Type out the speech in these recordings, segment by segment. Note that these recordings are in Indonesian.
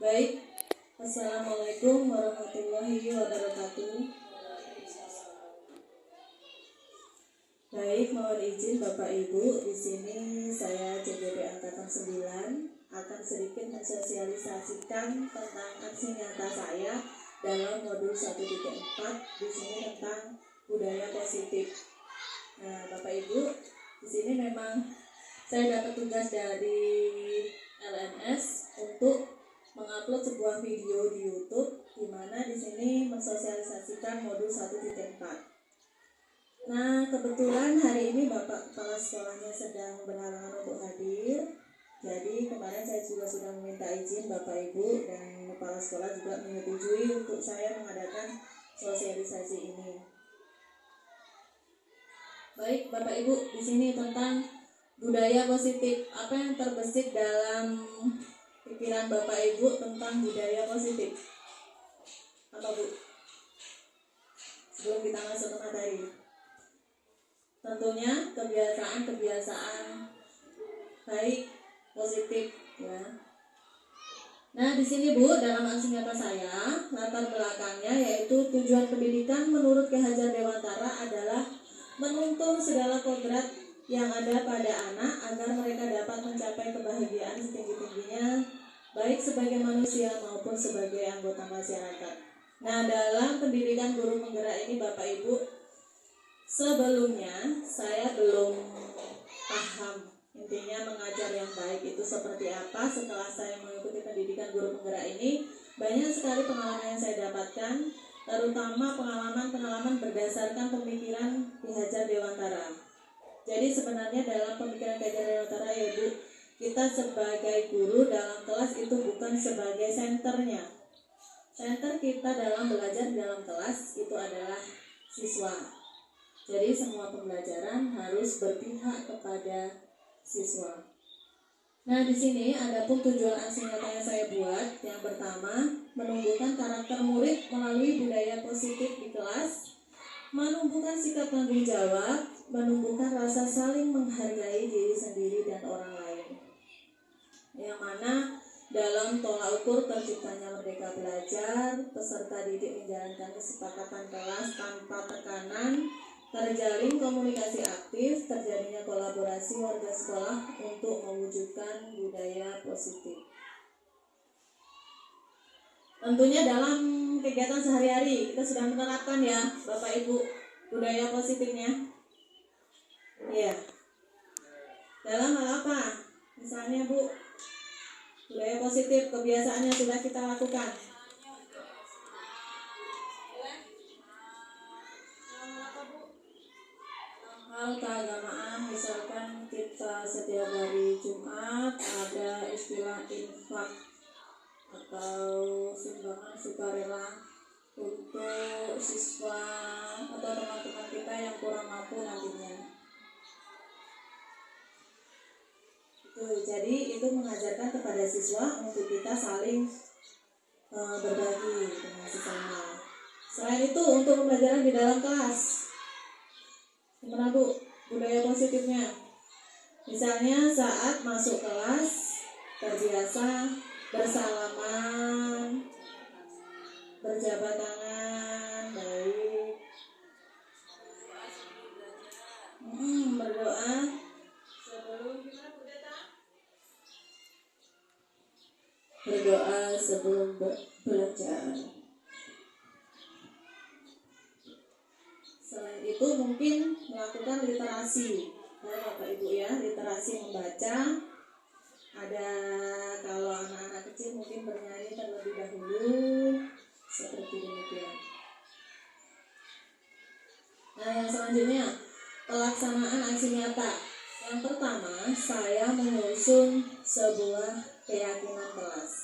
Baik, Assalamualaikum warahmatullahi wabarakatuh. Baik, mohon izin Bapak Ibu, di sini saya CJB Angkatan 9 akan sedikit mensosialisasikan tentang aksi nyata saya dalam modul 1.4 di sini tentang budaya positif. Nah, Bapak Ibu, di sini memang saya dapat tugas dari LNS untuk mengupload sebuah video di YouTube, di mana di sini mensosialisasikan modul 1.4. Nah, kebetulan hari ini Bapak Kepala Sekolahnya sedang berhalangan untuk hadir. Jadi kemarin saya juga sudah meminta izin Bapak Ibu dan Kepala Sekolah juga menyetujui untuk saya mengadakan sosialisasi ini. Baik, Bapak Ibu, di sini tentang budaya positif. Apa yang terbesit dalam pikiran Bapak Ibu tentang budaya positif? Apa Bu? Sebelum kita masuk ke materi. Tentunya kebiasaan-kebiasaan baik positif ya. Nah, di sini Bu, dalam aksi nyata saya, latar belakangnya yaitu tujuan pendidikan menurut Ki Hajar Dewantara adalah menuntun segala kodrat yang ada pada anak agar mereka dapat mencapai kebahagiaan setinggi-tingginya baik sebagai manusia maupun sebagai anggota masyarakat. Nah, dalam pendidikan guru penggerak ini Bapak Ibu, sebelumnya saya belum paham intinya mengajar yang baik itu seperti apa. Setelah saya mengikuti pendidikan guru penggerak ini, banyak sekali pengalaman yang saya dapatkan, terutama pengalaman-pengalaman berdasarkan pemikiran Ki Hajar Dewantara. Jadi sebenarnya dalam pemikiran Ki Hajar Dewantara ya Bu, kita sebagai guru dalam kelas itu bukan sebagai senternya. Senter kita dalam belajar di dalam kelas itu adalah siswa. Jadi semua pembelajaran harus berpihak kepada siswa. Nah, di sini ada pun tujuan aksi nyata yang saya buat. Yang pertama, menumbuhkan karakter murid melalui budaya positif di kelas, menumbuhkan sikap tanggung jawab, menumbuhkan rasa saling menghargai diri sendiri dan orang lain. Yang mana dalam tolak ukur terciptanya merdeka belajar, peserta didik menjalankan kesepakatan kelas tanpa tekanan, terjalin komunikasi aktif, terjadinya kolaborasi warga sekolah untuk mewujudkan budaya positif. Tentunya dalam kegiatan sehari-hari kita sudah menerapkan ya Bapak Ibu budaya positifnya. Iya. Dalam hal apa? Misalnya Bu, budaya positif kebiasaannya sudah kita lakukan. Hal keagamaan, misalkan kita setiap hari Jumat ada istilah infak atau sumbangan sukarela untuk siswa atau teman-teman kita yang kurang mampu nantinya. Jadi itu mengajarkan kepada siswa untuk kita saling berbagi dengan sesama. Selain itu untuk pembelajaran di dalam kelas, gimana Bu budaya positifnya? Misalnya saat masuk kelas terbiasa bersalaman, berjabat tangan, baik, berdoa sebelum belajar. Selain itu mungkin melakukan literasi, Bapak Ibu ya, literasi membaca. Ada kalau anak-anak kecil mungkin bernyanyi terlebih dahulu, seperti demikian. Nah, yang selanjutnya pelaksanaan aksi nyata. Yang pertama, saya menyusun sebuah keyakinan kelas.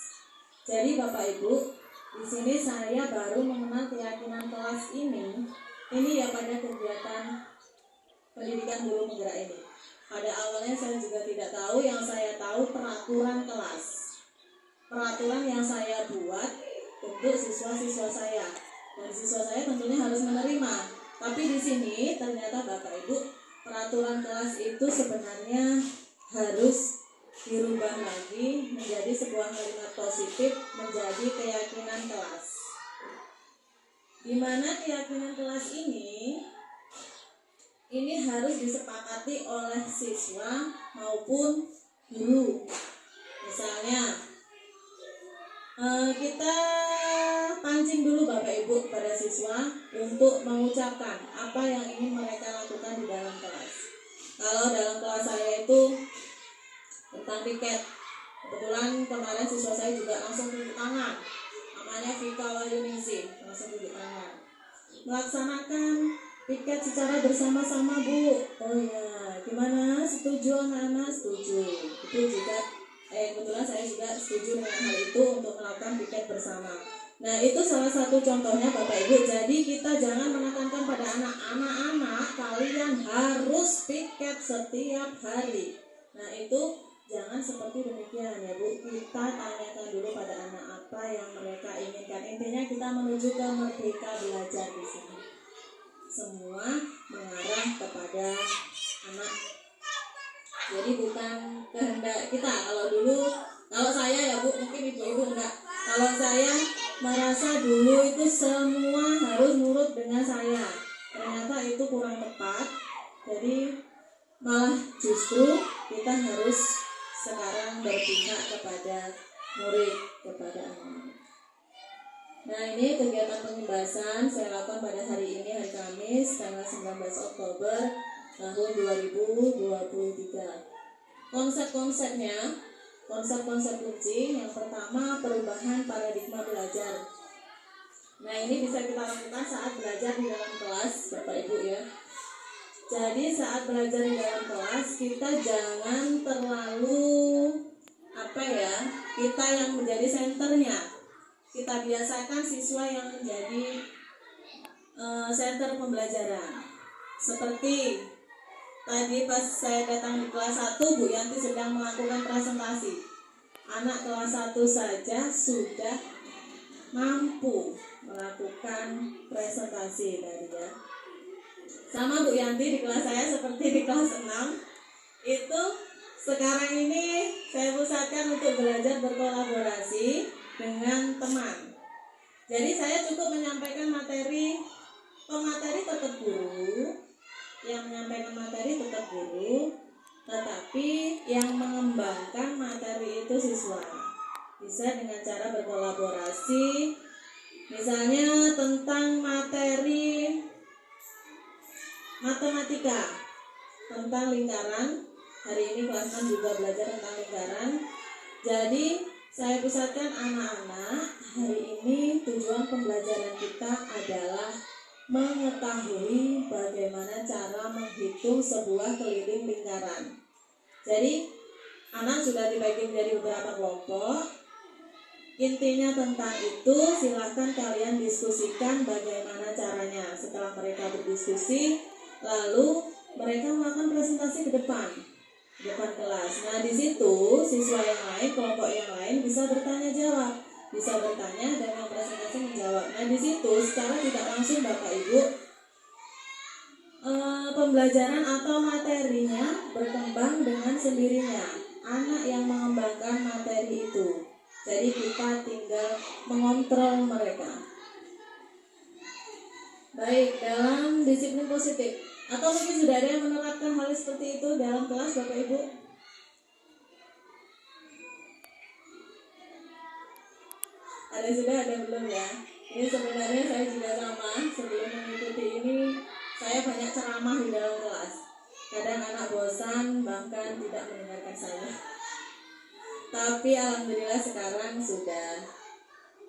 Jadi Bapak Ibu, di sini saya baru mengenal keyakinan kelas ini ya pada kegiatan pendidikan guru penggerak ini. Pada awalnya saya juga tidak tahu, yang saya tahu peraturan kelas. Peraturan yang saya buat untuk siswa-siswa saya. Dan siswa saya tentunya harus menerima. Tapi di sini ternyata Bapak Ibu, peraturan kelas itu sebenarnya harus dirubah lagi menjadi sebuah kalimat positif, menjadi keyakinan kelas. Di mana keyakinan kelas ini harus disepakati oleh siswa maupun guru. Misalnya kita pancing dulu Bapak Ibu kepada siswa untuk mengucapkan apa yang ingin mereka lakukan di dalam kelas. Kalau dalam kelas saya itu tentang piket, kebetulan kemarin siswa saya juga langsung tunjuk tangan, namanya Vika Wayuningsih, langsung tunjuk tangan. Melaksanakan piket secara bersama-sama Bu. Oh ya, gimana? Setuju anak-anak? Setuju. Itu juga kebetulan saya juga setuju dengan hal itu untuk melakukan piket bersama. Nah, itu salah satu contohnya Bapak Ibu. Jadi kita jangan menekankan pada anak-anak kalian harus piket setiap hari. Nah, itu jangan seperti demikian ya Bu. Kita tanyakan dulu pada anak apa yang mereka inginkan. Intinya kita menuju ke merdeka belajar di sini. Semua mengarah kepada anak. Jadi bukan kehendak kita. Kalau saya ya Bu, mungkin ibu-ibu enggak. Kalau saya merasa dulu itu semua harus nurut dengan saya. Ternyata itu kurang tepat. Jadi malah justru kita harus sekarang berpihak kepada murid, kepada anak. Nah, ini kegiatan pengembasan saya lakukan pada hari ini, hari Kamis, tanggal 19 Oktober tahun 2023. Konsep kunci yang pertama, perubahan paradigma belajar. Nah, ini bisa kita lakukan saat belajar di dalam kelas, Bapak Ibu ya. Jadi saat belajar di dalam kelas kita jangan terlalu kita yang menjadi senternya. Kita biasakan siswa yang menjadi senter pembelajaran. Seperti tadi pas saya datang di kelas 1, Bu Yanti sedang melakukan presentasi. Anak kelas 1 saja sudah mampu melakukan presentasi tadi ya. Sama Bu Yanti di kelas saya seperti di kelas 6 itu sekarang ini saya pusatkan untuk belajar berkolaborasi dengan teman. Jadi saya cukup menyampaikan materi, pemateri tetap guru, yang menyampaikan materi tetap guru, tetapi yang mengembangkan materi itu siswa. Bisa dengan cara berkolaborasi, misalnya tentang materi matematika, tentang lingkaran. Hari ini kelas 6 juga belajar tentang lingkaran. Jadi saya pusatkan anak-anak, hari ini tujuan pembelajaran kita adalah mengetahui bagaimana cara menghitung sebuah keliling lingkaran. Jadi anak sudah dibagi menjadi beberapa kelompok. Intinya tentang itu silahkan kalian diskusikan bagaimana caranya. Setelah mereka berdiskusi, lalu mereka melakukan presentasi ke depan kelas. Nah, di situ siswa yang lain, kelompok yang lain bisa bertanya jawab, bisa bertanya dan yang presentasi menjawab. Nah, di situ secara tidak langsung Bapak Ibu pembelajaran atau materinya berkembang dengan sendirinya. Anak yang mengembangkan materi itu. Jadi kita tinggal mengontrol mereka. Baik, dalam disiplin positif. Atau mungkin sudah ada yang menerapkan hal seperti itu dalam kelas Bapak Ibu? Ada sudah, ada belum ya? Ini sebenarnya saya juga sama. Sebelum mengikuti ini, saya banyak ceramah di dalam kelas. Kadang anak bosan, bahkan tidak mendengarkan saya. Tapi alhamdulillah sekarang sudah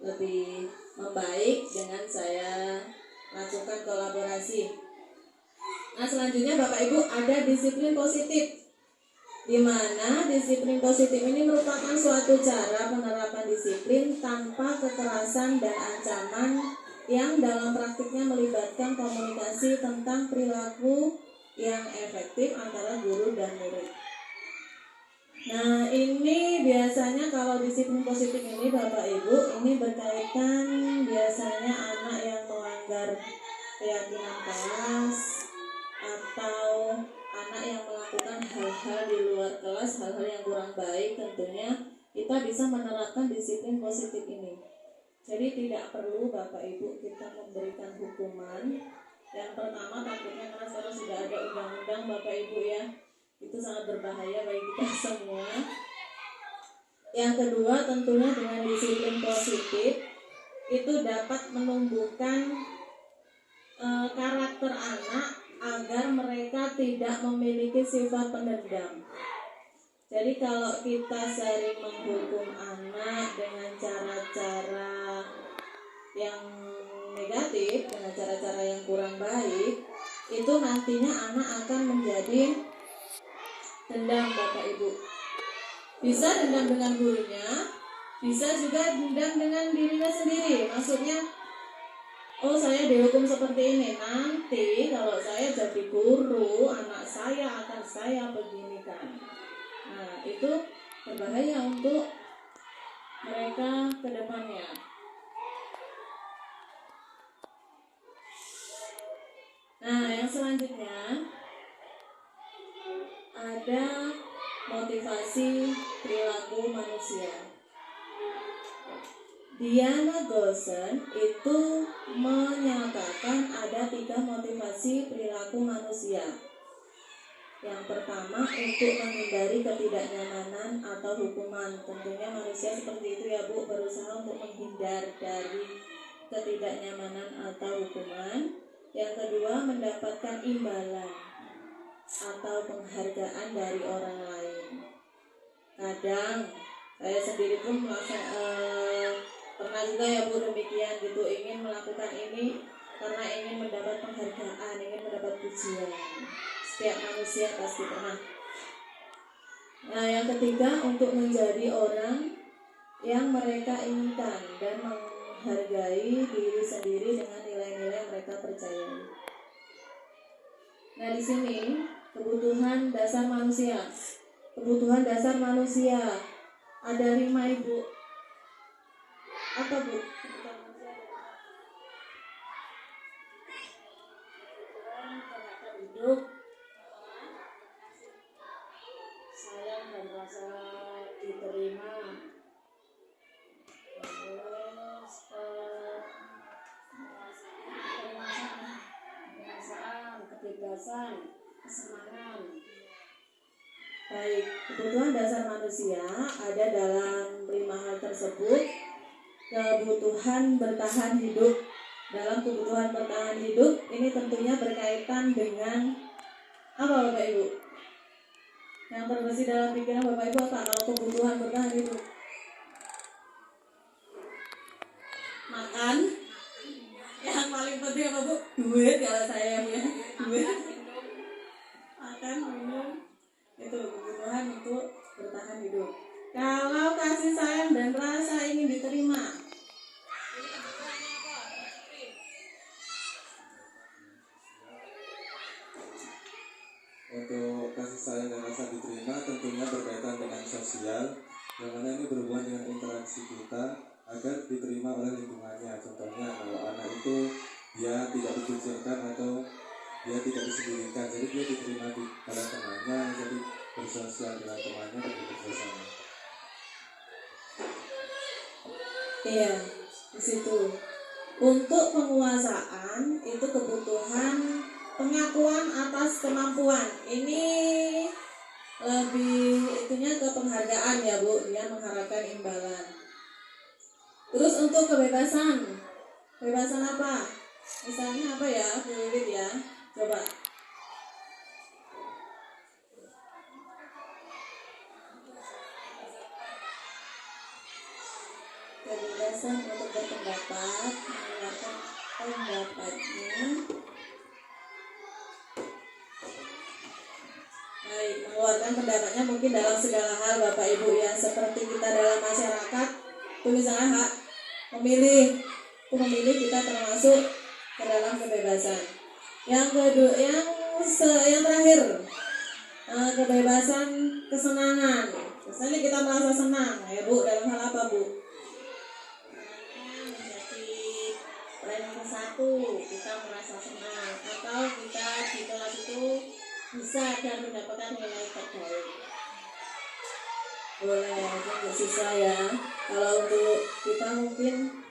lebih membaik dengan saya lakukan kolaborasi. Nah, selanjutnya Bapak Ibu ada disiplin positif, di mana disiplin positif ini merupakan suatu cara penerapan disiplin tanpa kekerasan dan ancaman yang dalam praktiknya melibatkan komunikasi tentang perilaku yang efektif antara guru dan murid. Nah, ini biasanya kalau disiplin positif ini Bapak Ibu ini berkaitan biasanya anak yang melanggar keyakinan kelas atau anak yang melakukan hal-hal di luar kelas, hal-hal yang kurang baik, tentunya kita bisa menerapkan disiplin positif ini. Jadi tidak perlu Bapak Ibu kita memberikan hukuman. Yang pertama takutnya karena sekarang sudah ada undang-undang Bapak Ibu ya, itu sangat berbahaya bagi kita semua. Yang kedua tentunya dengan disiplin positif itu dapat menumbuhkan karakter anak agar mereka tidak memiliki sifat pendendam. Jadi kalau kita sering menghukum anak dengan cara-cara yang negatif, dengan cara-cara yang kurang baik, itu nantinya anak akan menjadi dendam Bapak Ibu. Bisa dendam dengan gurunya, bisa juga dendam dengan dirinya sendiri. Maksudnya, oh saya dihukum seperti ini, nanti kalau saya jadi guru, anak saya akan saya beginikan. Nah, itu berbahaya untuk mereka ke depannya. Nah, yang selanjutnya ada motivasi perilaku manusia. Diana Gosen itu menyatakan ada 3 motivasi perilaku manusia. Yang pertama, untuk menghindari ketidaknyamanan atau hukuman. Tentunya manusia seperti itu ya Bu, berusaha untuk menghindar dari ketidaknyamanan atau hukuman. Yang kedua, mendapatkan imbalan atau penghargaan dari orang lain. Kadang saya sendiri pun pernah juga ya Bu demikian gitu, ingin melakukan ini karena ingin mendapat penghargaan, ingin mendapat pujian. Setiap manusia pasti pernah. Nah, yang ketiga, untuk menjadi orang yang mereka inginkan dan menghargai diri sendiri dengan nilai-nilai yang mereka percayai. Nah, di sini kebutuhan dasar manusia. Kebutuhan dasar manusia ada 5 Ibu. Apa Bu? Terhadap hidup, sayang dan rasa diterima, terus perasaan, kebebasan, kesenangan. Baik, kebutuhan dasar manusia ada dalam 5 hal tersebut. Kebutuhan bertahan hidup. Dalam kebutuhan bertahan hidup ini tentunya berkaitan dengan apa Bapak Ibu? Yang terbesit dalam pikiran Bapak Ibu apa kalau kebutuhan bertahan hidup? Makan. Yang paling penting apa Bu? Duit kalau saya ya. Duit. Makan, minum. Itu kebutuhan untuk bertahan hidup. Kalau kasih sayang dan rasa ingin diterima, untuk kasih sayang dan rasa diterima tentunya berkaitan dengan sosial, yang mana ini berhubungan dengan interaksi kita agar diterima oleh lingkungannya. Contohnya kalau anak itu dia tidak dikucilkan atau dia tidak disendirikan, jadi dia diterima di dalam temannya, jadi bersosial dengan temannya dan bekerjasama. iya, di situ. Untuk penguasaan itu kebutuhan pengakuan atas kemampuan. Ini lebih itunya ke penghargaan ya Bu, dia mengharapkan imbalan. Terus untuk kebebasan, kebebasan apa? Misalnya apa ya, Bu Wiwit ya? Coba. Kebebasan untuk berpendapat, mengeluarkan pendapatnya. Baik, mengeluarkan pendapatnya mungkin dalam segala hal Bapak Ibu ya, seperti kita dalam masyarakat, itu misalnya hak memilih, kita termasuk ke dalam kebebasan. Yang kedua, yang terakhir, kebebasan kesenangan. Misalnya kita merasa senang, ya Bu, dalam hal apa Bu? Menjadi ranking 1, kita merasa senang, atau kita di kelas itu bisa dan mendapatkan nilai terbaik. Boleh untuk siswa ya. Kalau untuk kita mungkin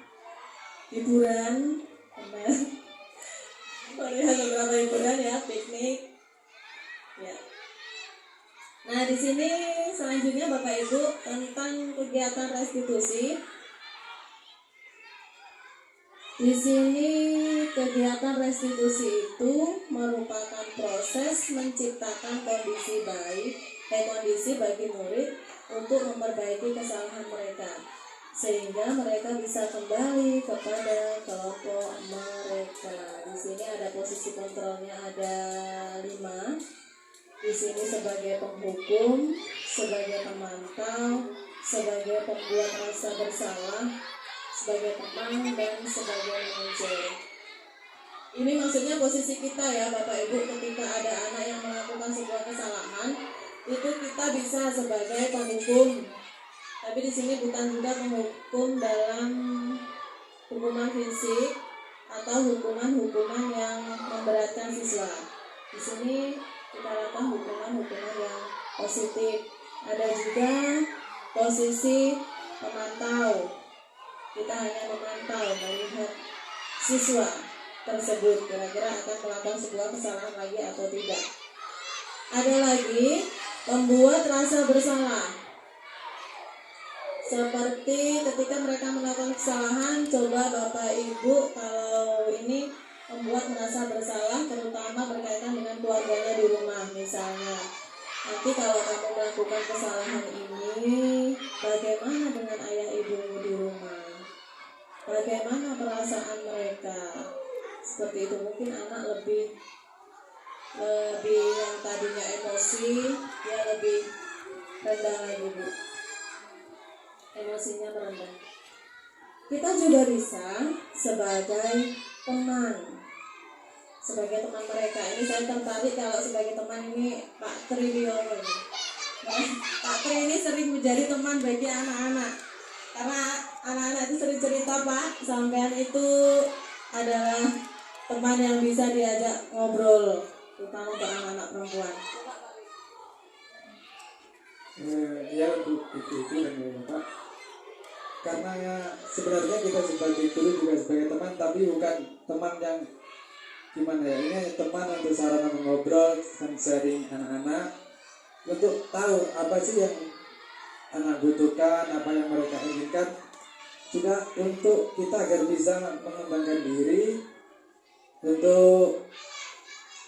hiburan, melihat beberapa hiburan ya, piknik. Ya. Nah di sini selanjutnya Bapak Ibu tentang kegiatan restitusi. Di sini kegiatan restitusi itu merupakan proses menciptakan kondisi bagi murid untuk memperbaiki kesalahan mereka sehingga mereka bisa kembali kepada kelompok mereka. Di sini ada posisi kontrolnya ada 5. Di sini sebagai penghukum, sebagai pemantau, sebagai pembuat rasa bersalah, sebagai teman, dan sebagai manajer. Ini maksudnya posisi kita ya Bapak Ibu, ketika ada anak yang melakukan sebuah kesalahan, itu kita bisa sebagai penghukum. Tapi di sini bukan juga menghukum dalam hukuman fisik atau hukuman yang memberatkan siswa. Di sini kita lakukan hukuman yang positif. Ada juga posisi pemantau. Kita hanya memantau, melihat siswa tersebut kira-kira akan melakukan sebuah kesalahan lagi atau tidak. Ada lagi membuat rasa bersalah. Seperti ketika mereka melakukan kesalahan, coba Bapak Ibu kalau ini membuat merasa bersalah, terutama berkaitan dengan keluarganya di rumah misalnya. Nanti kalau kamu melakukan kesalahan ini, bagaimana dengan ayah ibumu di rumah? Bagaimana perasaan mereka? Seperti itu, mungkin anak lebih yang tadinya emosi, dia lebih rendah lagi Bu. Emosinya merendah. Kita juga bisa sebagai teman mereka. Ini saya tertarik kalau sebagai teman ini Pak Tri Wiono. Pak Tri ini sering menjadi teman bagi anak-anak. Karena anak-anak itu sering cerita Pak, sampean itu adalah teman yang bisa diajak ngobrol, terutama untuk anak-anak perempuan. Ya untuk itu dan Bapak, karena sebenarnya kita sebagai guru juga sebagai teman, tapi bukan teman yang gimana ya, ini teman untuk sarana mengobrol dan sharing anak-anak untuk tahu apa sih yang anak butuhkan, apa yang mereka inginkan, juga untuk kita agar bisa mengembangkan diri, untuk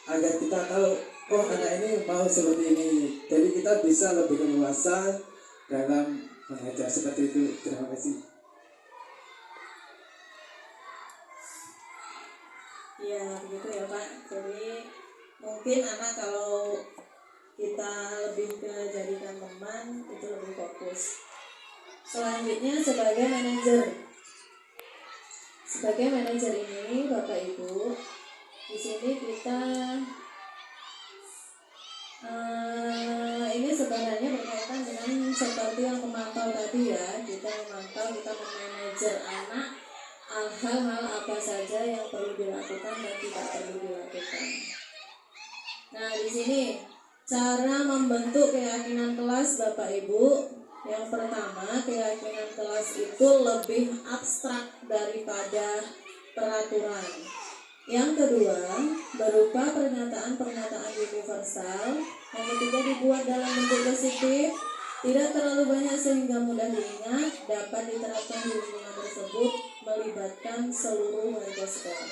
agar kita tahu oh anak ini mau seperti ini, jadi kita bisa lebih leluasa dalam mengajar seperti itu. Terima kasih. Ya begitu ya Pak. Jadi mungkin anak kalau kita lebih ke jadikan teman itu lebih fokus. Selanjutnya sebagai manajer. Sebagai manajer ini Bapak Ibu, di sini kita ini sebenarnya berkaitan dengan seperti yang memantau tadi ya. Kita memantau, kita memanajer anak, hal-hal apa saja yang perlu dilakukan dan tidak perlu dilakukan. Nah di sini cara membentuk keyakinan kelas Bapak Ibu. Yang pertama, keyakinan kelas itu lebih abstrak daripada peraturan. Yang kedua, berupa pernyataan-pernyataan universal. Yang ketiga, dibuat dalam bentuk positif, tidak terlalu banyak sehingga mudah diingat, dapat diterapkan di lingkungan tersebut, melibatkan seluruh warga sekolah.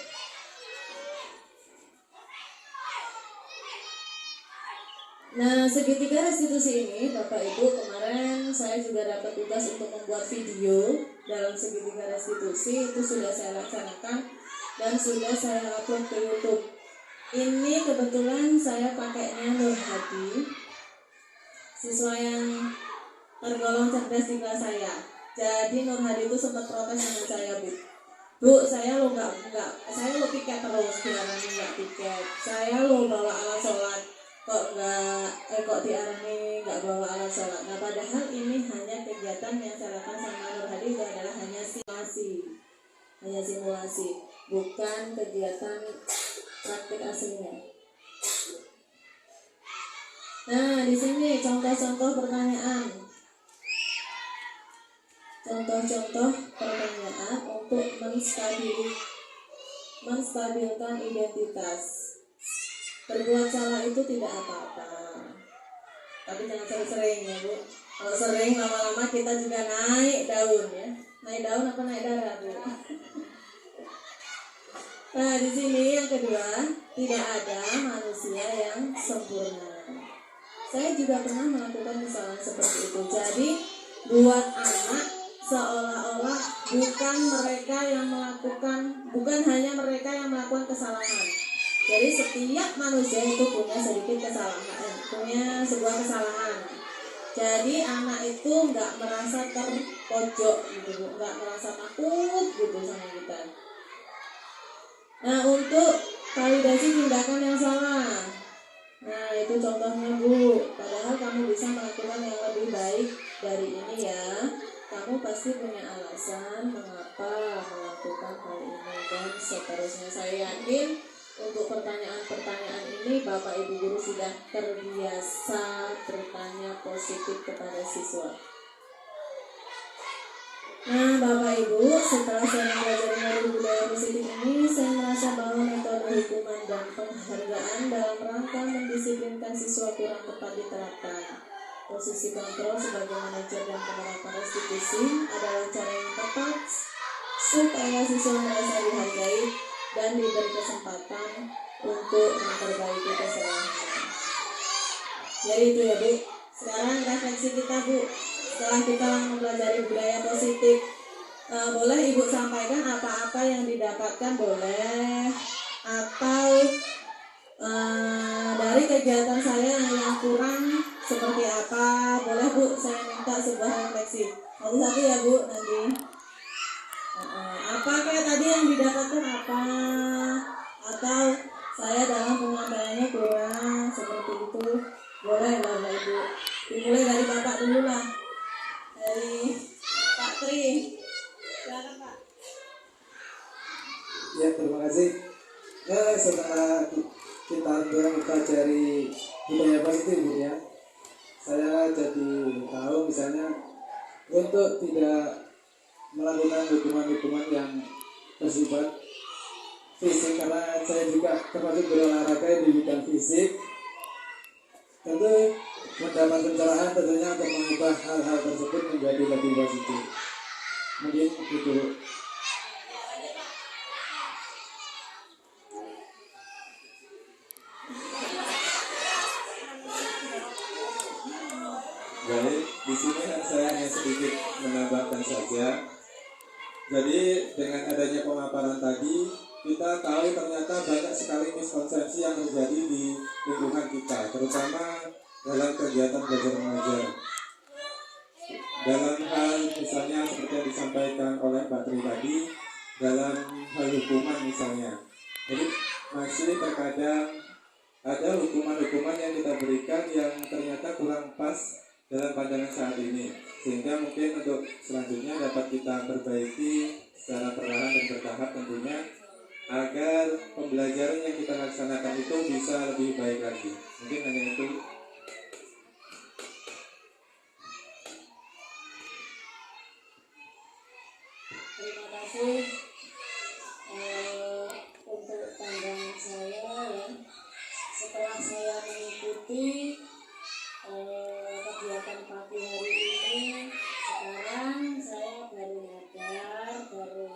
Nah, segitiga restitusi ini, Bapak Ibu, kemarin saya juga dapat tugas untuk membuat video dalam segitiga restitusi. Itu sudah saya laksanakan dan sudah saya upload ke YouTube. Ini kebetulan saya pakainya Nur Hadi, siswa yang tergolong cerdas di kelas saya. Jadi Nur Hadi itu sempat protes dengan saya, Bu, saya lo saya lo piket terus, diarani nggak piket. Saya lo bawa alat sholat, kok diarani nggak bawa alat sholat. Nah, padahal ini hanya kegiatan yang saya lakukan sama Nur Hadi itu adalah hanya simulasi, bukan kegiatan praktik aslinya. Nah, di sini contoh-contoh pertanyaan. Contoh-contoh pertanyaan untuk menstabilkan identitas. Berbuat salah itu tidak apa-apa, tapi jangan sering-sering ya Bu. Kalau sering lama-lama kita juga naik daun ya. Naik daun apa naik darah Bu? Nah di sini yang kedua, tidak ada manusia yang sempurna. Saya juga pernah melakukan kesalahan seperti itu. Jadi buat anak seolah-olah bukan hanya mereka yang melakukan kesalahan. Jadi setiap manusia itu punya sedikit kesalahan, punya sebuah kesalahan. Jadi anak itu nggak merasa terpojok gitu, nggak merasa takut gitu sama kita. Nah untuk validasi tindakan yang salah, nah itu contohnya Bu. Padahal kamu bisa melakukan yang lebih baik dari ini ya. Kamu pasti punya alasan mengapa melakukan hal ini dan seterusnya. Saya yakin untuk pertanyaan-pertanyaan ini Bapak Ibu Guru sudah terbiasa bertanya positif kepada siswa. Nah Bapak Ibu, setelah saya mempelajari modul budaya positif ini, saya merasa bahwa metode hukuman dan penghargaan dalam rangka mendisiplinkan siswa kurang tepat diterapkan. Posisi kontrol sebagai manajer dan penerapan restitusi adalah cara yang tepat supaya siswa merasa dihargai dan diberi kesempatan untuk memperbaiki kesalahan. Jadi itu ya Bu. Sekarang refleksi kita Bu. Setelah kita mempelajari budaya positif, boleh Ibu sampaikan apa-apa yang didapatkan boleh, atau dari kegiatan saya yang kurang seperti apa, boleh Bu. Saya minta sebuah refleksi satu-satu ya Bu nanti. Apa kayak tadi yang didapatkan apa, atau saya dalam penyampaiannya kurang seperti itu, boleh Bapak Ibu. Dimulai dari Bapak dulu lah, dari Pak Tri. Silakan Pak. Ya terima kasih. Setelah kita mempelajari budaya positif Bu ya, saya jadi tahu misalnya untuk tidak melakukan hukuman-hukuman yang bersifat fisik, karena saya juga termasuk berolahraga di bidang fisik. Tentu mendapat pencerahan tentunya untuk mengubah hal-hal tersebut menjadi lebih positif. Mungkin itu. Baik, di sini saya hanya sedikit menambahkan saja. Jadi dengan adanya pemaparan tadi, kita tahu ternyata banyak sekali miskonsepsi yang terjadi di lingkungan kita, terutama dalam kegiatan belajar mengajar. Dalam hal misalnya seperti yang disampaikan oleh Mbak Tri tadi, dalam hal hukuman misalnya. Jadi masih terkadang ada hukuman-hukuman yang kita berikan yang ternyata kurang pas dalam pandangan saat ini, sehingga mungkin untuk selanjutnya dapat kita perbaiki secara perlahan dan bertahap tentunya, agar pembelajaran yang kita laksanakan itu bisa lebih baik lagi. Mungkin hanya itu. Terima kasih untuk pandangan saya ya. Setelah saya mengikuti kegiatan pagi hari ini, sekarang saya baru nyadar, baru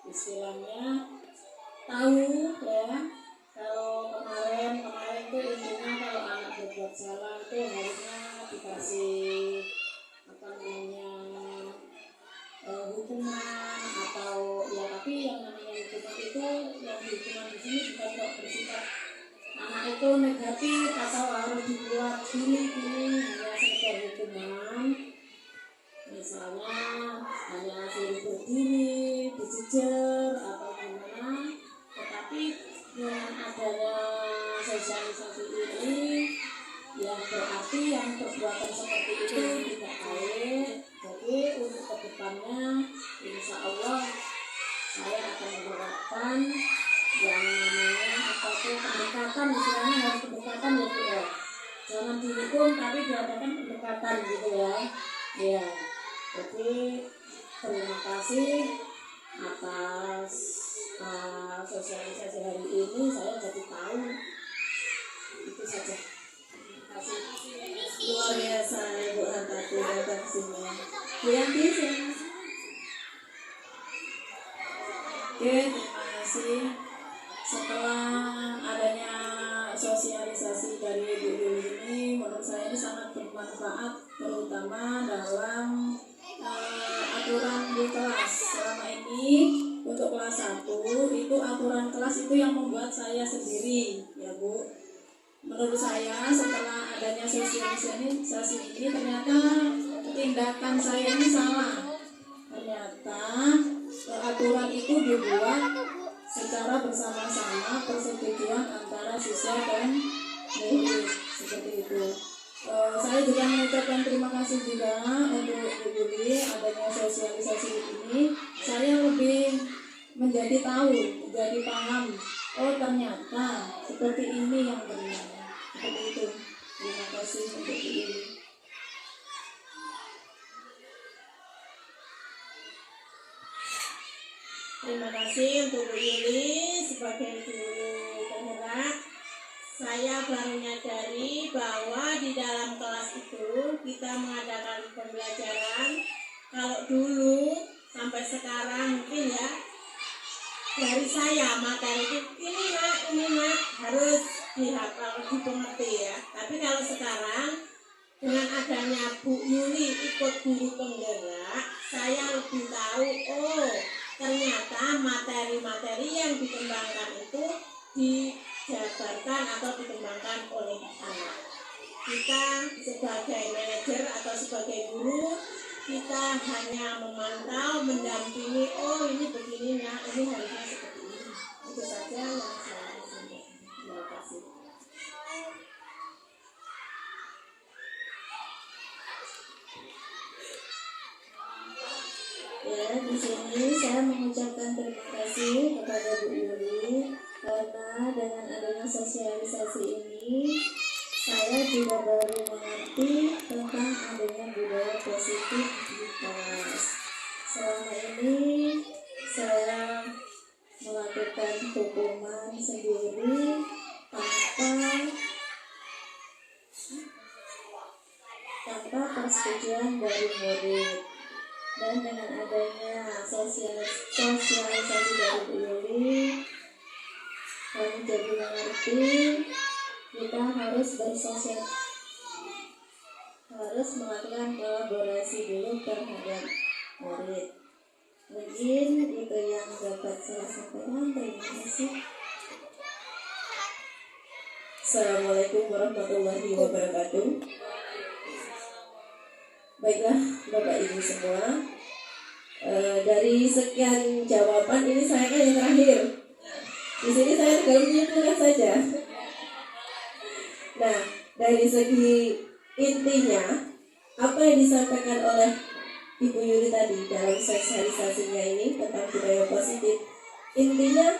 istilahnya tahu ya, kalau kemarin itu intinya kalau anak berbuat salah itu harusnya dikasih apa namanya hukuman atau ya, tapi yang namanya hukuman itu, yang hukuman di sini bukan kok bersifat anak itu negatif atau harus dibuat gini hanya sekedar hukuman, misalnya hanya suruh berdiri, dijejer atau gimana. Tetapi dengan adanya sosialisasi ini, ya berarti yang perbuatan seperti itu tidak baik. Jadi untuk kedepannya insya Allah saya akan menerapkan yang namanya apa tuh pendekatan, istilahnya harus pendekatan ya Bu ya. Ya, jadi terima kasih atas sosialisasi hari ini. Saya jadi tahu itu saja. Terima kasih. Luar biasa Ibu Hantati datang sini. Bu Yanti, silakan. Oke, terima kasih. Setelah adanya sosialisasi dari Ibu Yuli ini, menurut saya ini sangat bermanfaat, terutama dalam aturan di kelas. Selama ini untuk kelas 1 itu aturan kelas itu yang membuat saya sendiri, ya Bu. Menurut saya setelah adanya sosialisasi ini ternyata tindakan saya ini salah. Ternyata aturan itu dibuat secara bersama-sama, persetujuan antara siswa dan murid, seperti itu. Saya juga mengucapkan terima kasih juga untuk Bu Yuli adanya sosialisasi ini. Saya lebih menjadi tahu, menjadi paham. Oh ternyata seperti ini yang benar. Seperti itu. Terima kasih untuk Bu Yuli. Terima kasih untuk Bu Yuli sebagai guru penggerak. Saya baru menyadari bahwa di dalam kelas itu kita mengadakan pembelajaran. Kalau dulu sampai sekarang mungkin ya dari saya materi itu ini nak harus dihafal, dipengerti ya. Tapi kalau sekarang dengan adanya Bu Yuli ikut guru penggerak, saya lebih tahu ternyata materi-materi yang dikembangkan itu dijabarkan atau dikembangkan oleh anak. Kita sebagai manajer atau sebagai guru, kita hanya memantau, mendampingi, ini begini ya, ini harusnya seperti ini. Itu saja yang saya sampaikan. Terima kasih. Ya, di sini saya mengucapkan terima kasih kepada Bu Yuli karena dengan adanya sosialisasi ini saya juga baru mengerti tentang adanya budaya positif di kelas. Selama ini saya melakukan hukuman sendiri tanpa persetujuan dari murid. Dan dengan adanya sosialisasi dari Bu Yuli, kami jadi mengerti kita harus harus melakukan kolaborasi dulu terhadap murid. Mungkin itu yang dapat saya sampaikan. Terima kasih. Assalamualaikum warahmatullahi wabarakatuh. Baiklah Bapak Ibu semua, dari sekian jawaban ini saya kan yang terakhir. Di sini saya tinggal menyimpulkan saja. Nah, dari segi intinya apa yang disampaikan oleh Ibu Yuli tadi dalam sosialisasinya ini tentang budaya positif, intinya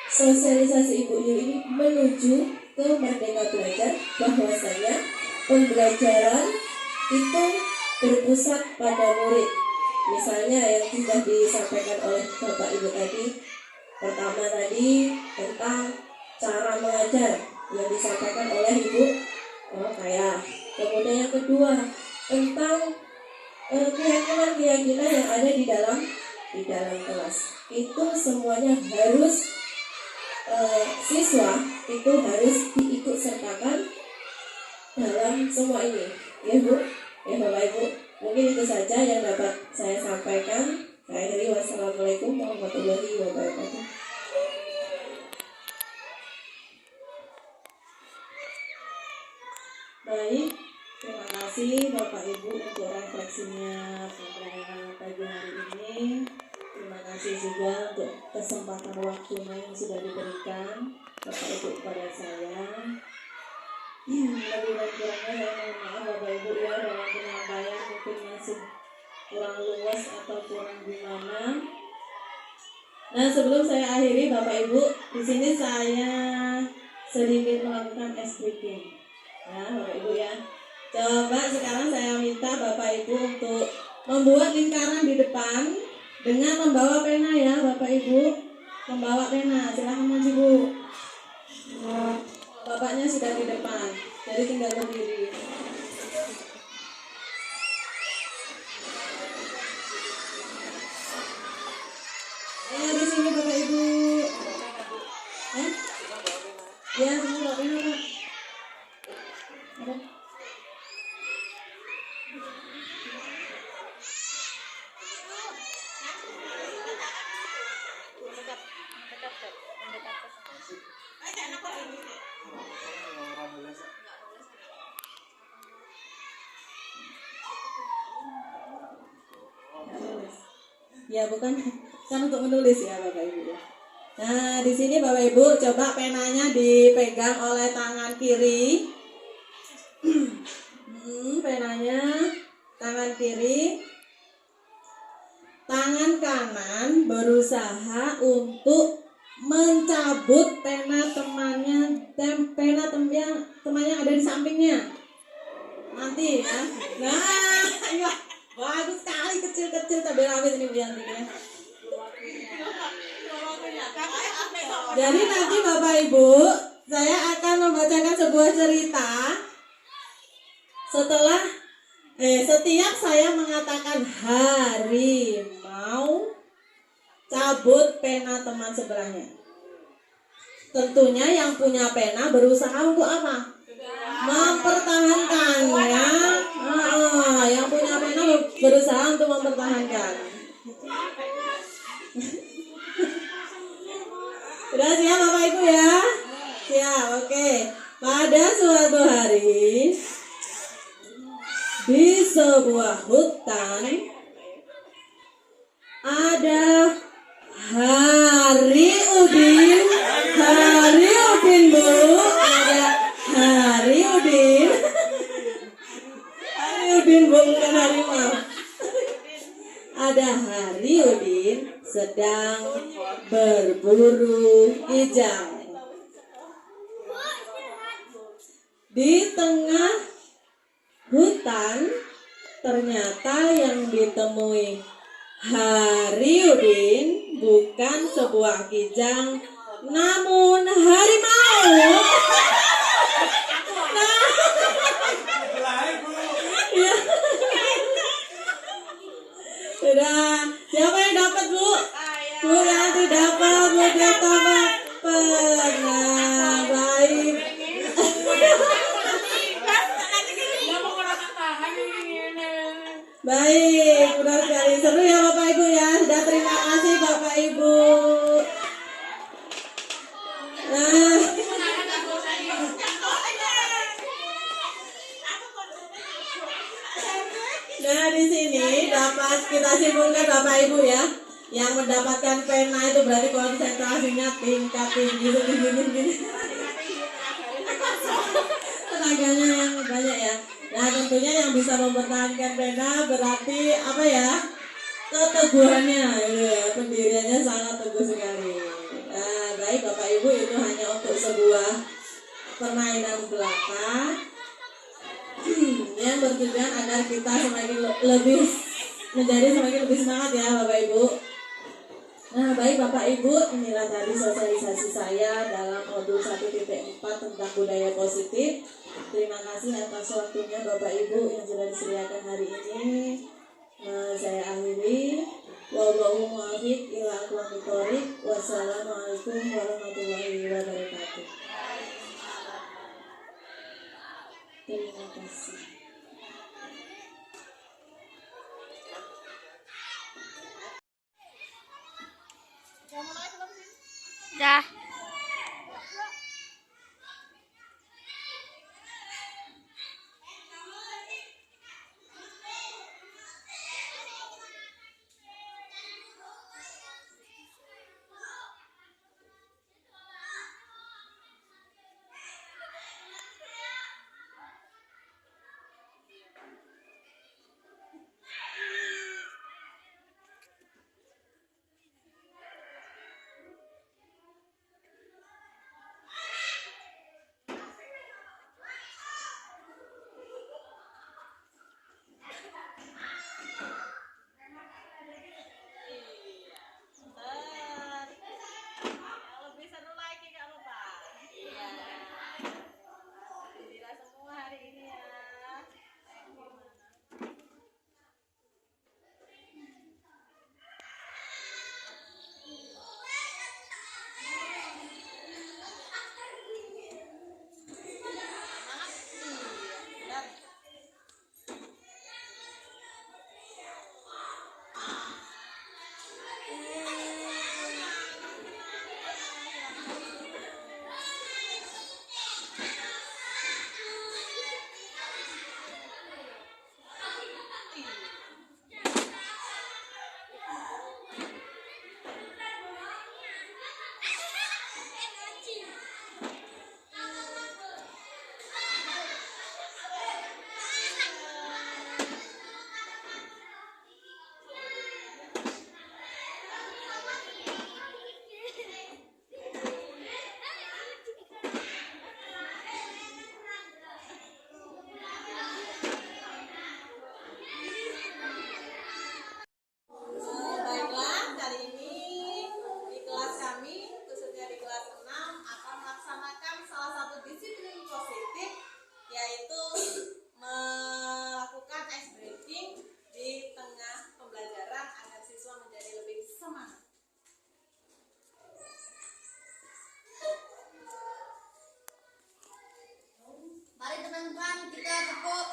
sosialisasi Ibu Yuli ini menuju ke Merdeka Belajar, bahwasanya pembelajaran itu berpusat pada murid. Misalnya yang sudah disampaikan oleh Bapak Ibu tadi, pertama tadi tentang cara mengajar yang disampaikan oleh Ibu Kaya. Kemudian yang kedua tentang keyakinan-keyakinan yang ada di dalam kelas. Itu semuanya harus siswa itu harus diikut sertakan dalam semua ini. Ya Bu, ya Bapak Ibu, mungkin itu saja yang dapat saya sampaikan. Saya akhiri, wassalamualaikum warahmatullahi wabarakatuh. Baik, terima kasih Bapak Ibu untuk refleksinya pada pagi hari ini. Terima kasih juga untuk kesempatan waktunya yang sudah diberikan Bapak Ibu kepada saya. Lebih dan kurangnya saya mohon maaf Bapak Ibu ya, dalam penyampaian mungkin masih kurang luas atau kurang gimana. Nah, sebelum saya akhiri Bapak Ibu, di sini saya sedikit melakukan ice breaking. Ya Bapak Ibu ya, Coba sekarang saya minta Bapak Ibu untuk membuat lingkaran di depan dengan membawa pena ya Bapak Ibu. Membawa pena, silahkan maju Bu. Bapaknya sudah di depan, jadi tinggal berdiri. Ayo di sini Bapak Ibu. Ya, semua bawa pena Pak. Ada? Ya bukan untuk menulis ya Bapak Ibu. Nah di sini Bapak Ibu coba penanya dipegang oleh tangan kiri. Penanya tangan kiri. Tangan kanan berusaha untuk mencabut pena temannya, temannya ada di sampingnya. Nanti ya. Nah, iya. Bagus sekali, kecil-kecil tapi habis ini biar. Jadi nanti Bapak Ibu, saya akan membacakan sebuah cerita. Setiap saya mengatakan harimau, cabut pena teman sebelahnya. Tentunya yang punya pena berusaha untuk apa? Mempertahankan ya. Yang punya pena berusaha untuk mempertahankan. Sudah siap Bapak Ibu ya? Siap, oke. Pada suatu hari di sebuah hutan ada Hari Udin Bu, ada Hari Udin Bu, bukan harimau. Ada Hari Udin sedang berburu kijang. Di tengah hutan ternyata yang ditemui Hari Udin bukan sebuah kijang, namun harimau. Nah, ya. Sudah, siapa yang dapat Bu? Bu Yanti dapat, Bu Deta dapat. Nah, baik. Baik, benar sekali. Seru ya Bapak Ibu ya. Sudah terima kasih Bapak Ibu. Nah di sini dapat kita simpulkan Bapak Ibu ya. Yang mendapatkan pena itu berarti konsentrasinya tingkat tinggi segini. Tenaganya yang banyak ya. Nah tentunya yang bisa mempertahankan pena berarti apa ya? Keteguhannya, ya, pendiriannya sangat teguh sekali. Nah, baik Bapak Ibu, itu hanya untuk sebuah permainan belaka yang bertujuan agar kita semakin lebih semangat ya Bapak Ibu. Nah baik Bapak Ibu, inilah tadi sosialisasi saya dalam modul 1.4 tentang budaya positif. Terima kasih atas waktunya Bapak Ibu yang sudah disediakan hari ini. Saya akhiri. Wallahu muwaffiq ila aqwamit thoriq. Wassalamualaikum warahmatullahi wabarakatuh. Terima kasih. Dah.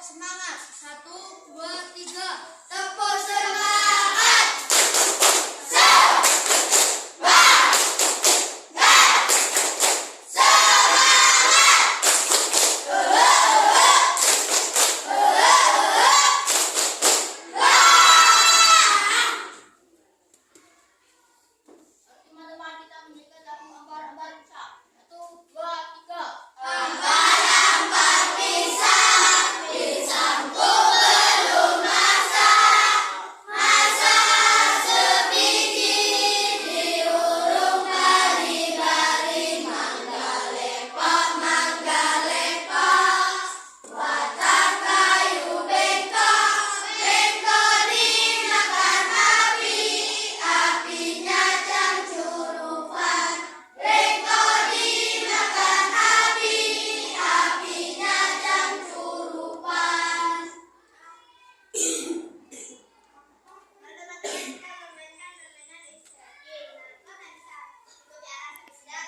semangat. 1, 2, 3. Tepuk semangat. Teman-teman kita menyanyikan lagu Ampar-Ampar Pisah. 1, 2, 3. Ampar-ampar pisah, pisangku belum masak. Masak sebiji diurung bari-bari. Mangga lepok, mangga lepok. Batang kayu bengkok, bengkok dimakan api. Apinya cangcurupan, bengkok dimakan api. Apinya cangcurupan. Teman-teman kita memainkan permainan distraksi. Mana bisa untuk arah pisah.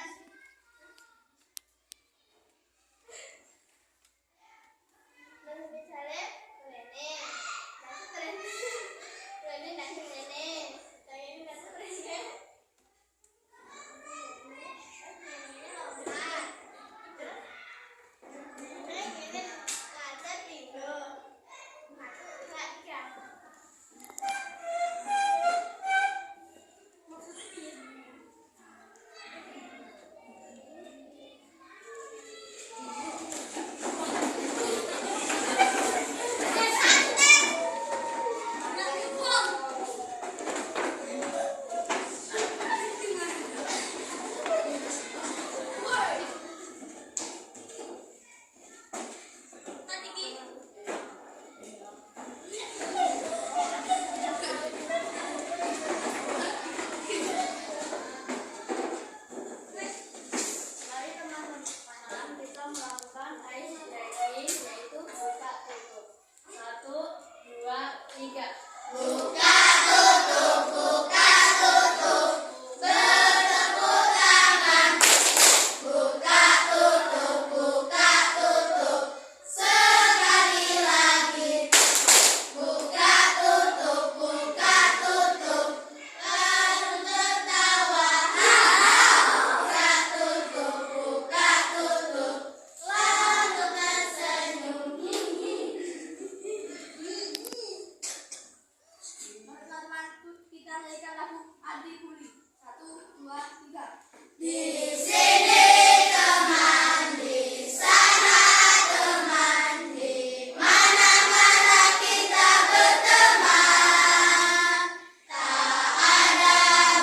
Misalnya rene, masuk rene, rene masuk rene, saya ini masuk rene. Ini lompat, ini ada tidur, masuk enggak tiga. Mari teman-teman, sekarang kita melakukan ice breaking, yaitu buka tutup. 1, 2, 3. Buka tutup, buka tutup. Bertepuk tangan. Buka tutup, buka tutup. Sekali lagi. Buka tutup, buka tutup. Lalu tertawa. Buka tutup, buka tutup. Lalu tersenyum. Teman-teman, kita nyanyikan lagu Adi Buli. 1, 2, 3. Di sini teman, di sana teman, di mana-mana kita berteman. Tak ada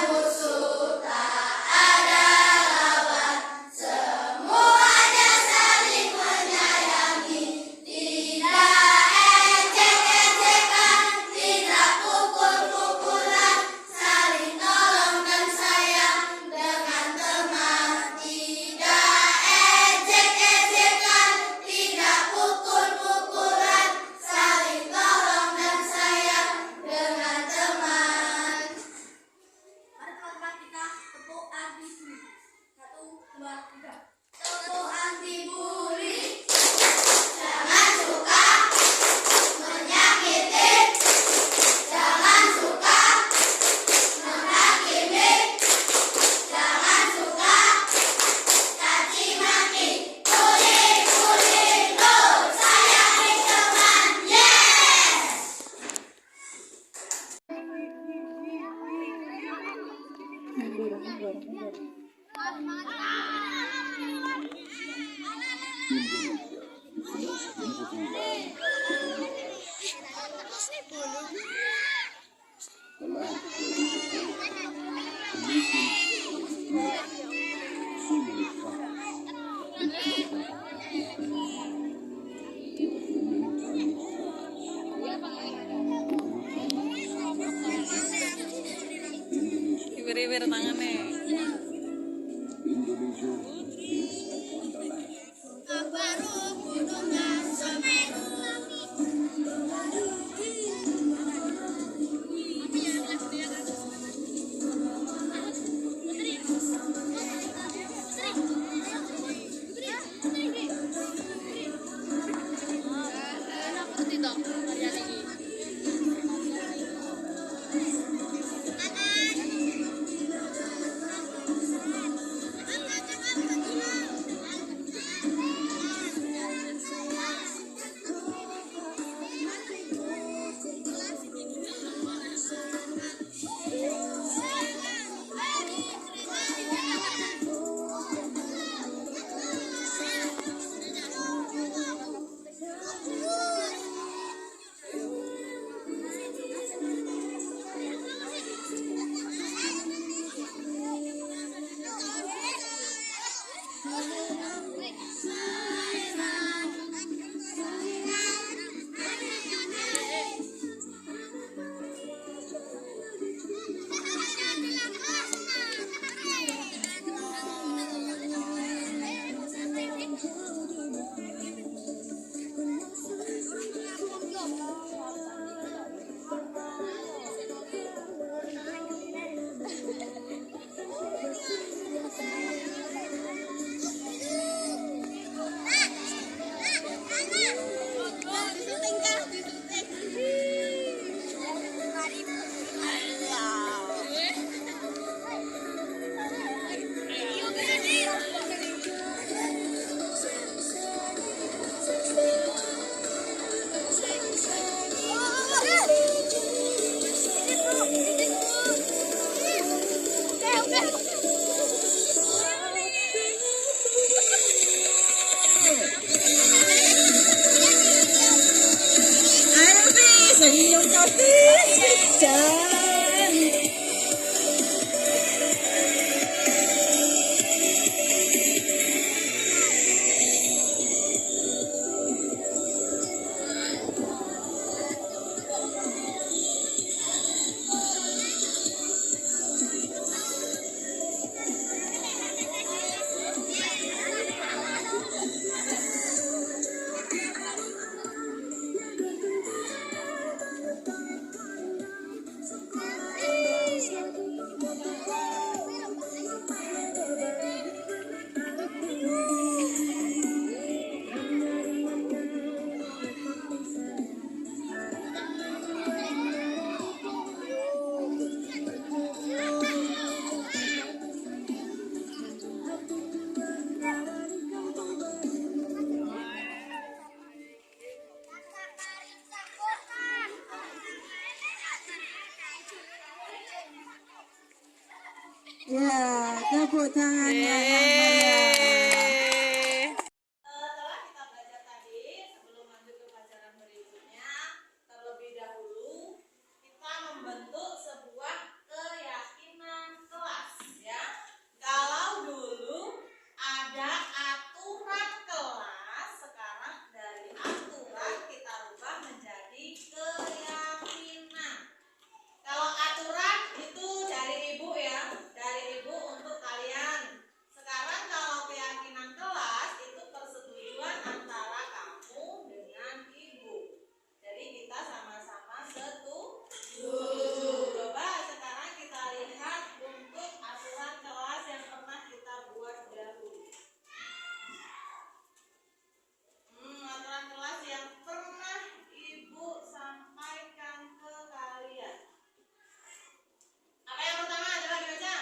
musuh, tak ada lawan. Semuanya saling menyayangi. Tidak ejek-ejekan, tidak pukul-pukulan. Saling tolong dan sayang dengan teman. Tidak ejek-ejekan, tidak pukul-pukulan. Saling tolong dan sayang dengan teman. Mari teman-teman kita tepuk Adi Buli. 1, 2, 3. Tepuk Adi Buli. Jangan suka menyakiti. Jangan suka menghakimi. Jangan suka caci maki. Buli, buli, tuh sayangi teman. Yes! Iwir-iwir tangannya. Baru gunungnya Semeru. Ya, tepuk tangannya yang meriah. Telah kita belajar tadi, sebelum lanjut ke pelajaran berikutnya, terlebih dahulu kita membentuk sebuah keyakinan kelas, ya. Kalau dulu ada aturan kelas, sekarang dari aturan kita rubah menjadi keyakinan. Kalau aturan itu dari ibu ya, dari ibu untuk kalian. Sekarang kalau keyakinan kelas itu persetujuan antara kamu dengan ibu. Jadi kita sama-sama setuju. Coba sekarang kita lihat untuk aturan kelas yang pernah kita buat dahulu. Aturan kelas yang pernah ibu sampaikan ke kalian. Apa yang pertama? Coba dibaca.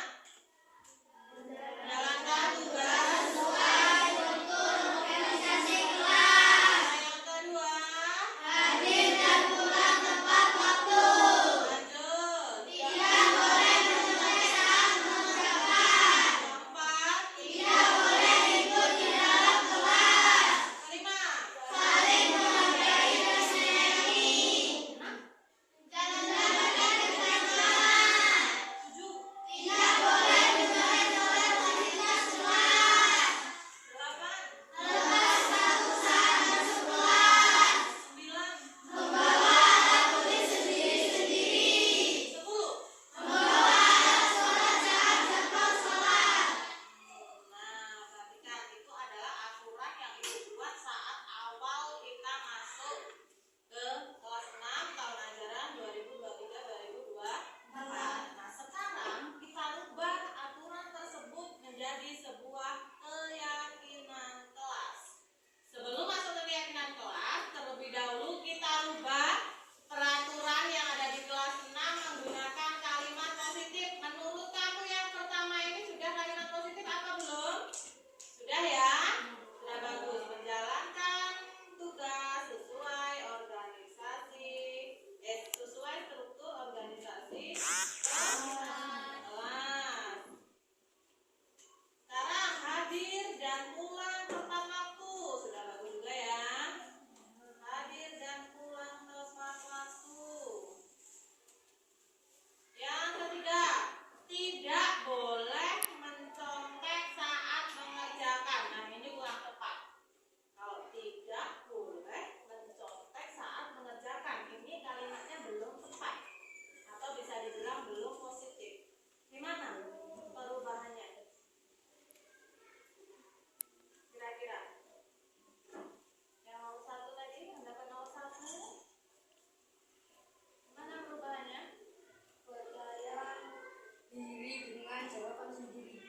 Menjalankan tugas sesuai struktur organisasi kelas. Yang kedua, hadir dan pulang tepat waktu. Lanjut. Tidak boleh mengeluh saat mengerjakan. Keempat, tidak boleh ikut di dalam kelas. Kelima, saling menghargai dan menyayangi. Jangan mendapatkan kesalahan. 7. Tidak boleh menyukai fasilitas kelas. 8. Lepas satu saat masuk kelas. 9. Membawa alat tulis sendiri-sendiri. 10. Membawa alat sholat saat jadwal sholat. Nah, perhatikan itu adalah aturan yang ibu buat saat awal kita masuk ke kelas 6 tahun ajaran 2023-2024. Nah, sekarang kita rubah aturan tersebut menjadi sebuah keyakinan kelas. Sebelum masuk ke keyakinan kelas, terlebih dahulu kita rubah peraturan yang ada di kelas 6 menggunakan kalimat positif. Menurut kamu yang pertama ini sudah kalimat positif apa belum? Sudah ya? Sudah bagus. Menjalankan tugas sesuai organisasi, sesuai struktur organisasi kelas. Sekarang hadir dan pulang tepat waktu. Sudah bagus juga ya. Hadir dan pulang tepat waktu. Yang ketiga, tidak boleh mencontek saat mengerjakan. Nah, ini kurang tepat. Kalau tidak boleh mencontek saat mengerjakan, ini kalimatnya belum tepat. Atau bisa dibilang belum positif. Gimana perubahannya? Kira-kira? Yang nomor 1 tadi, yang dapat nomor 1. Gimana perubahannya? Percaya diri dengan jawaban sendiri.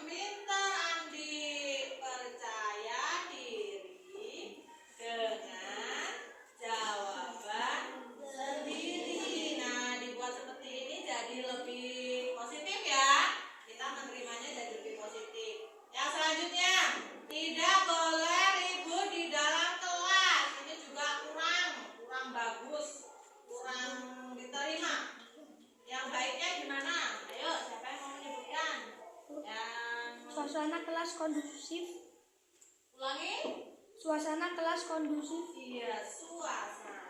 Pintar Andi. Percaya diri dengan jawaban sendiri. Nah, dibuat seperti ini jadi lebih positif ya. Kita menerimanya jadi lebih positif. Yang selanjutnya, tidak boleh ribut di dalam kelas. Ini juga kurang bagus, kurang diterima. Yang baiknya gimana? Ayo, siapa yang mau menyebutkan? Suasana kelas kondusif. Ulangi. Suasana kelas kondusif. Iya, suasana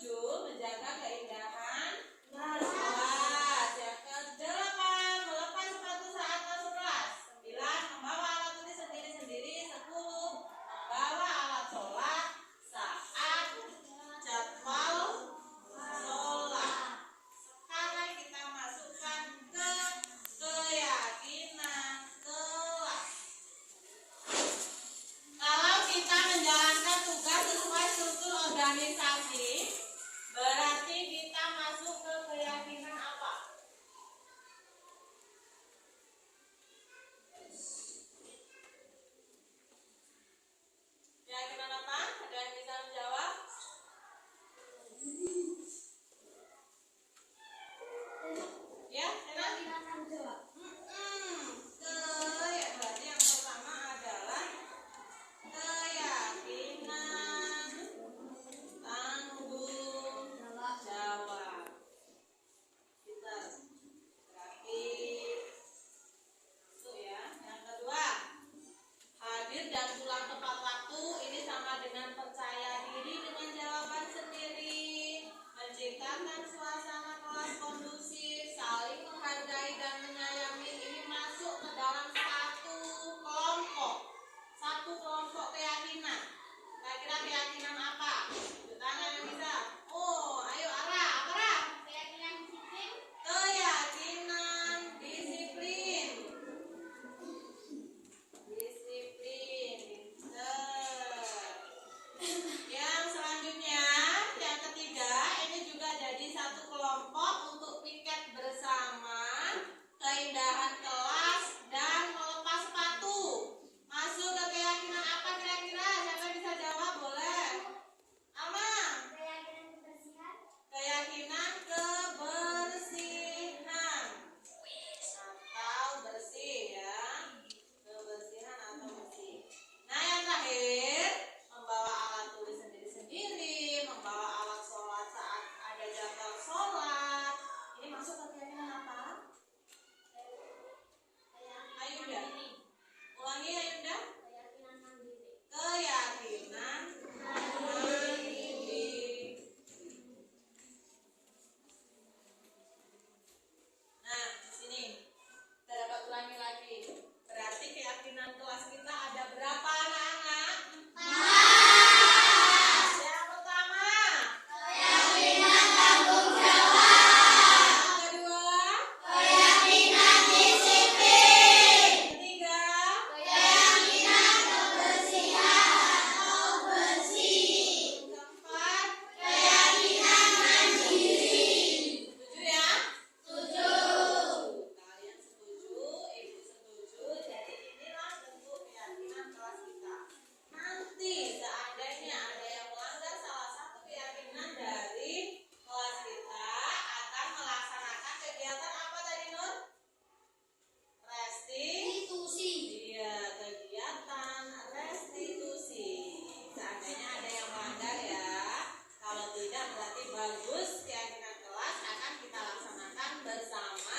7, menjaga keindahan kelas. Yang ke-8, melepas sepatu saat masuk kelas. 9, membawa alat tulis sendiri-sendiri. 10, membawa alat sholat saat jadwal sholat. Sekarang kita masukkan ke keyakinan kelas. Kalau kita menjalankan tugas sesuai struktur organisasi, berarti kita masuk ke keyakinan apa? Keyakinan apa? Ada yang bisa menjawab? Ya, enak? Berarti yang pertama adalah keyakinan tanggung jawab. Kita grafik masuk ya. Yang kedua, hadir dan pulang tepat waktu. Ini sama dengan percaya diri dengan jawaban sendiri, menciptakan suasana kelas kondusif, saling menghargai dan menyayangi. Ini masuk ke dalam satu kelompok keyakinan. Kira-kira keyakinan apa? Tunjuk tangan yang bisa. Oh, ayo Ara, apa Ara? Keyakinan disiplin. Keyakinan disiplin. Disiplin. Pinter. Yang selanjutnya, yang ketiga, ini juga jadi satu kelompok untuk piket bersama, keindahan kelas, dan melepas sepatu. Masuk ke keyakinan apa kira-kira? Siapa bisa jawab? Boleh. Alma. Keyakinan kebersihan. Keyakinan kebersihan atau bersih ya, kebersihan atau bersih. Nah yang terakhir, membawa alat tulis sendiri-sendiri, membawa alat sholat saat ada jadwal sholat. Ini masuk ke keyakinan apa? Ayunda, ulangi Ayunda. Keyakinan mandiri. Keyakinan mandiri. Nah, di sini kita dapat ulangi lagi. Berarti keyakinan kelas kita ada berapa anak-anak? 4. Yang pertama, keyakinan tanggung jawab. Yang kedua, keyakinan disiplin. Ketiga, keyakinan kebersihan atau bersih. Keempat, keyakinan mandiri. Setuju ya? Setuju. Kalian setuju, ibu setuju. Jadi inilah bentuk keyakinan kelas kita. Nanti seandainya ada yang melanggar salah satu keyakinan dari kelas kita, akan melaksanakan kegiatan apa tadi Nur? Restitusi. Iya, kegiatan restitusi. Seandainya ada yang melanggar ya. Kalau tidak berarti bagus, keyakinan kelas akan kita laksanakan bersama-sama.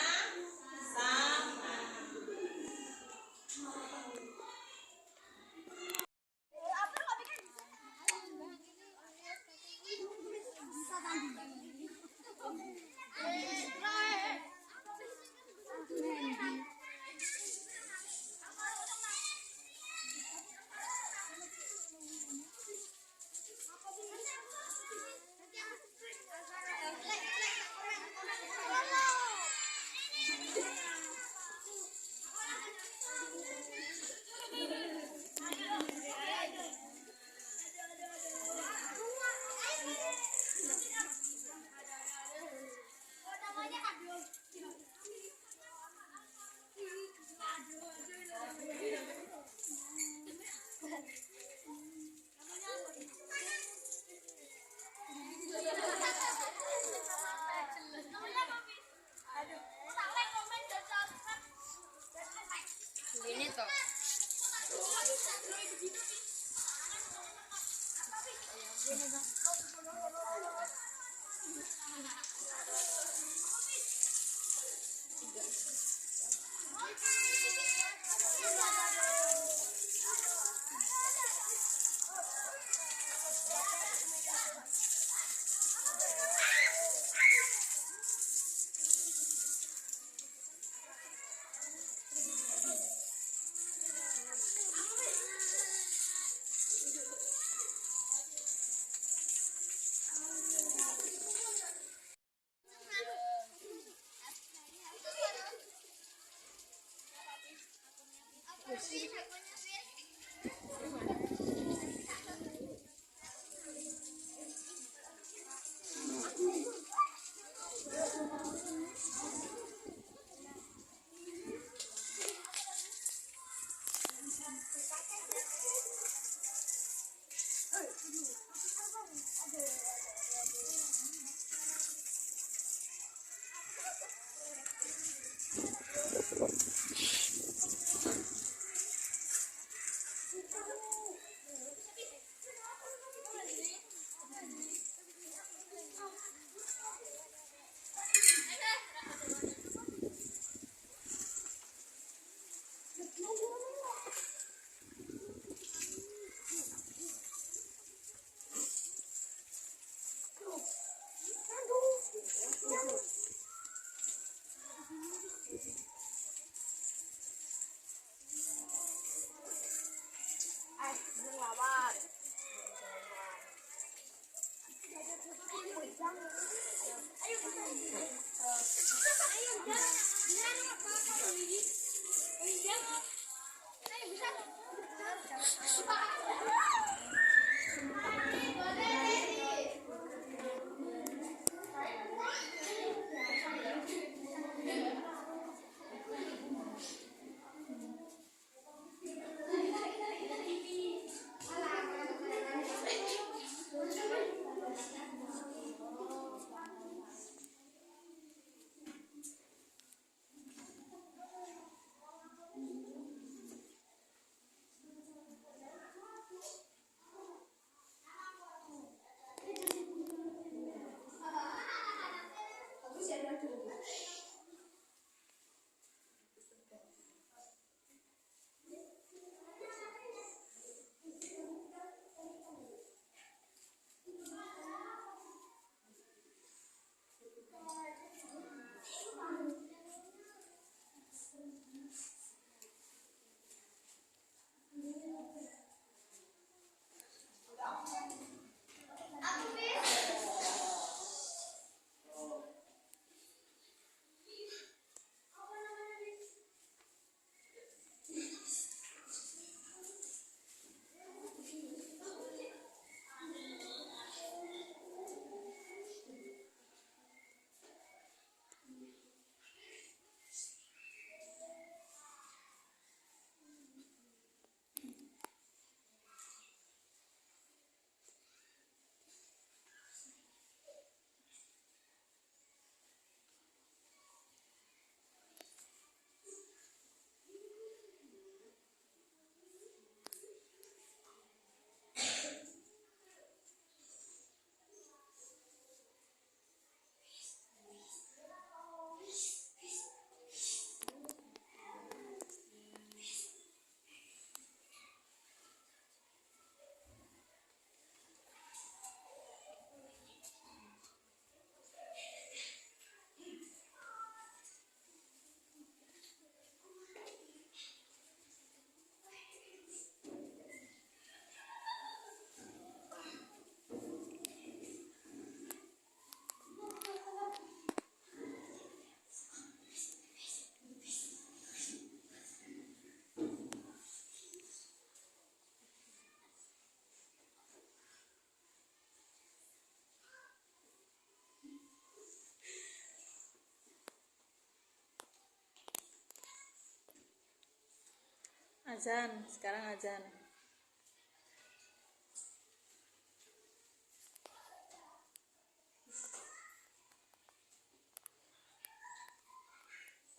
Azan, sekarang azan.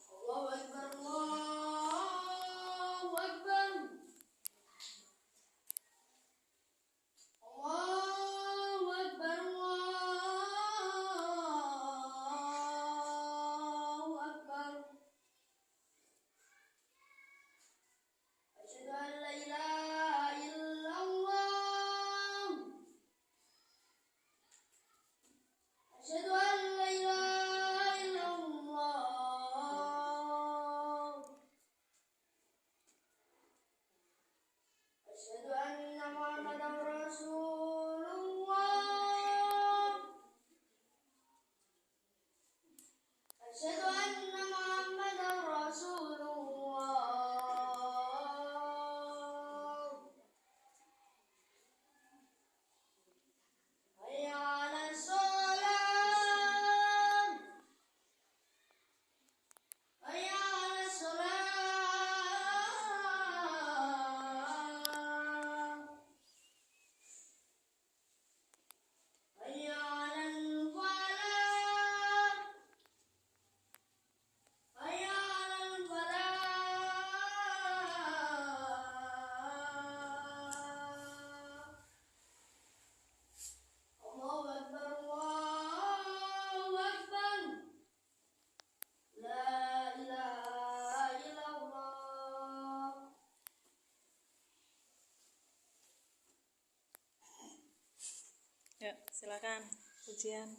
Allahu Akbar, Allahu Akbar. Allahu Akbar, Allahu Akbar. Asyhadu an la ilaha illallah. Asyhadu an la ilaha illallah. Asyhadu anna Muhammadar Rasulullah. Asyhadu anna Muhammadar Rasulullah. Silakan ujian.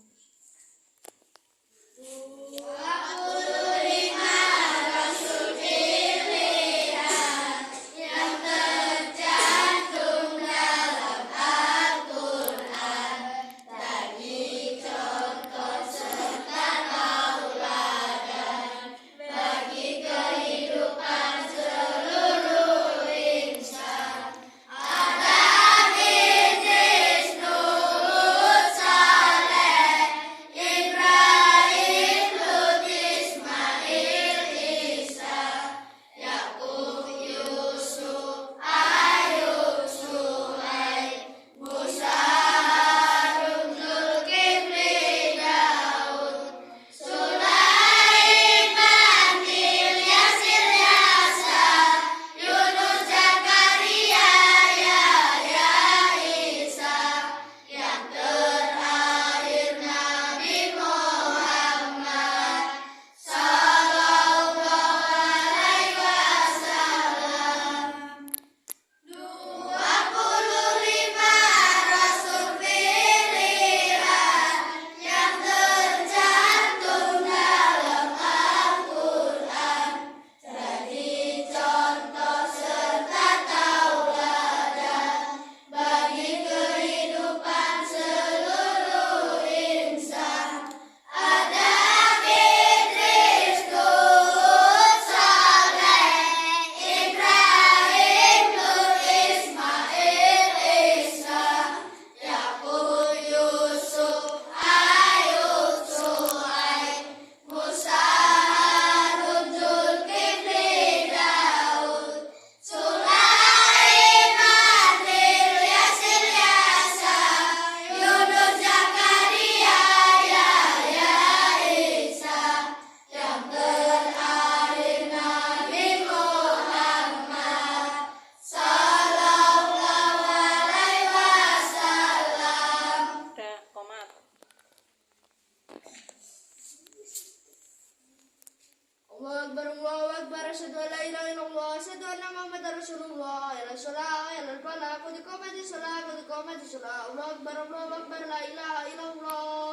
Allahu Akbar, asyhadu an la ilaha illallah, asyhadu anna Muhammadar Rasulullah, ya shalah, ya falah, qad qamatis shalah, Allahu Akbar, la ilaha illallah.